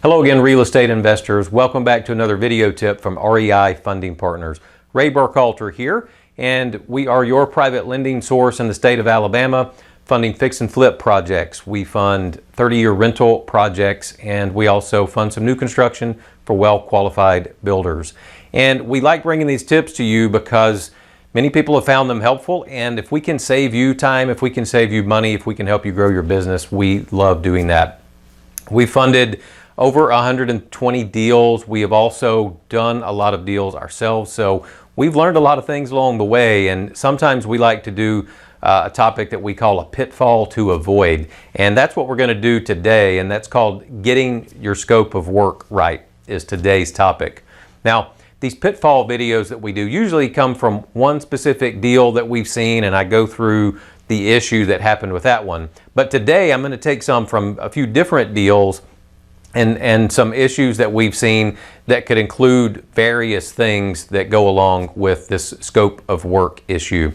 Hello again, real estate investors. Welcome back to another video tip from REI Funding Partners. Ray Burkhalter here, and we are your private lending source in the state of Alabama, funding fix and flip projects. We fund 30-year rental projects, and we also fund some new construction for well-qualified builders. And we like bringing these tips to you because many people have found them helpful, and if we can save you time, if we can save you money, if we can help you grow your business, we love doing that. We funded over 120 deals. We have also done a lot of deals ourselves, so we've learned a lot of things along the way, and sometimes we like to do a topic that we call a pitfall to avoid, and that's what we're going to do today, and that's called getting your scope of work right is today's topic. Now, these pitfall videos that we do usually come from one specific deal that we've seen, and I go through the issue that happened with that one. But today I'm going to take some from a few different deals and some issues that we've seen that could include various things that go along with this scope of work issue.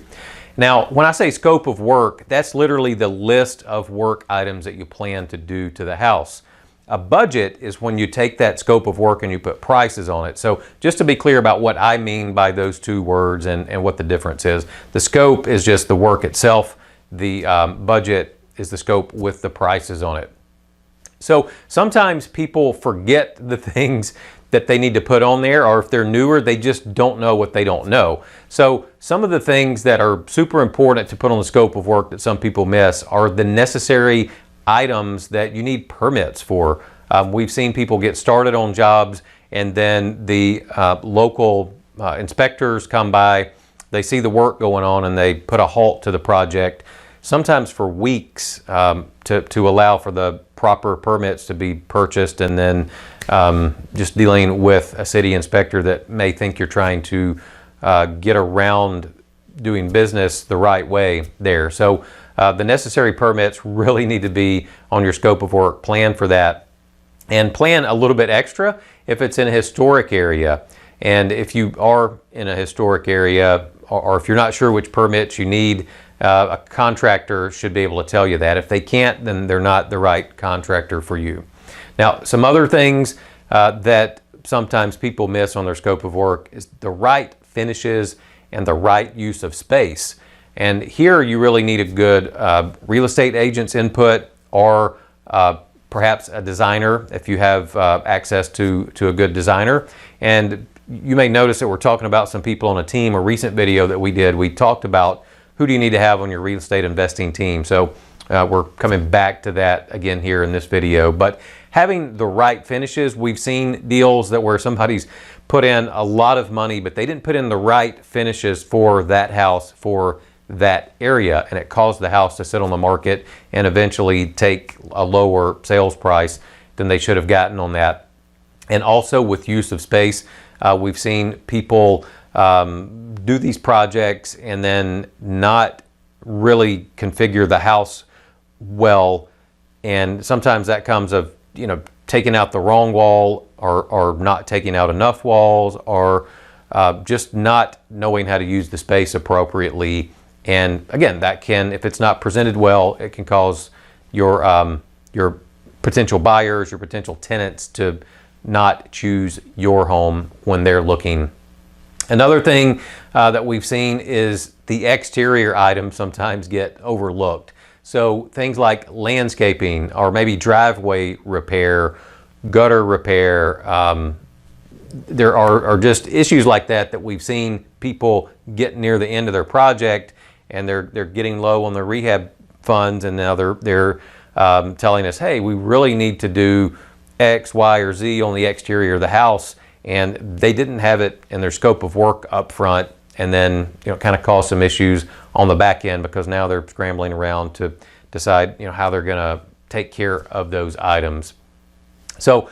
Now, when I say scope of work, that's literally the list of work items that you plan to do to the house. A budget is when you take that scope of work and you put prices on it. So just to be clear about what I mean by those two words and what the difference is. The scope is just the work itself. The budget is the scope with the prices on it. So sometimes people forget the things that they need to put on there, or if they're newer, they just don't know what they don't know. So some of the things that are super important to put on the scope of work that some people miss are the necessary items that you need permits for. We've seen people get started on jobs, and then the local inspectors come by, they see the work going on, and they put a halt to the project, sometimes for weeks, to allow for the proper permits to be purchased, and then just dealing with a city inspector that may think you're trying to get around doing business the right way there. So the necessary permits really need to be on your scope of work. Plan for that, and plan a little bit extra if it's in a historic area. And if you are in a historic area, or if you're not sure which permits you need, a contractor should be able to tell you that. If they can't, then they're not the right contractor for you. Now, some other things that sometimes people miss on their scope of work is the right finishes and the right use of space. And here you really need a good real estate agent's input, or perhaps a designer if you have access to a good designer. And you may notice that we're talking about some people on a team. A recent video that we did, we talked about who do you need to have on your real estate investing team. So we're coming back to that again here in this video. But having the right finishes, we've seen deals that where somebody's put in a lot of money, but they didn't put in the right finishes for that house, for that area, and it caused the house to sit on the market and eventually take a lower sales price than they should have gotten on that. And also with use of space, we've seen people do these projects and then not really configure the house well, and sometimes that comes of taking out the wrong wall, or not taking out enough walls, or just not knowing how to use the space appropriately. And again, that can, if it's not presented well, it can cause your potential buyers, your potential tenants to not choose your home when they're looking. Another thing that we've seen is the exterior items sometimes get overlooked. So things like landscaping, or maybe driveway repair, gutter repair. There are just issues like that that we've seen people get near the end of their project, and they're getting low on their rehab funds, and now they're telling us, hey, we really need to do X, Y, or Z on the exterior of the house, and they didn't have it in their scope of work up front, and then kind of cause some issues on the back end, because now they're scrambling around to decide how they're going to take care of those items. So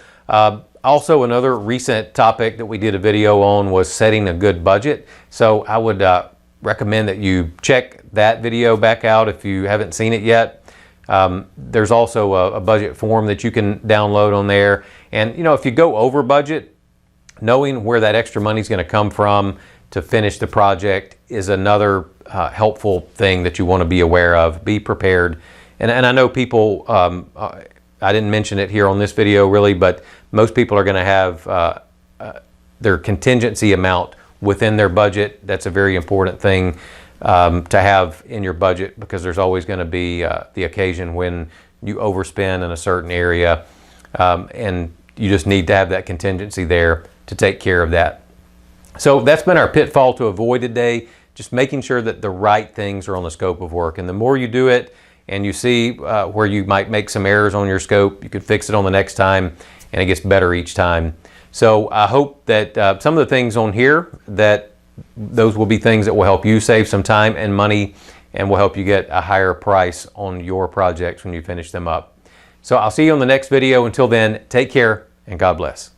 also another recent topic that we did a video on was setting a good budget. So I would recommend that you check that video back out if you haven't seen it yet. There's also a budget form that you can download on there. And if you go over budget, knowing where that extra money is going to come from to finish the project is another helpful thing that you want to be aware of. Be prepared. And I know people I didn't mention it here on this video really, but most people are going to have their contingency amount within their budget. That's a very important thing to have in your budget, because there's always going to be the occasion when you overspend in a certain area, and you just need to have that contingency there to take care of that. So that's been our pitfall to avoid today, just making sure that the right things are on the scope of work. And the more you do it and you see where you might make some errors on your scope, you can fix it on the next time, and it gets better each time. So I hope that some of the things on here, that those will be things that will help you save some time and money, and will help you get a higher price on your projects when you finish them up. So I'll see you on the next video. Until then, take care and God bless.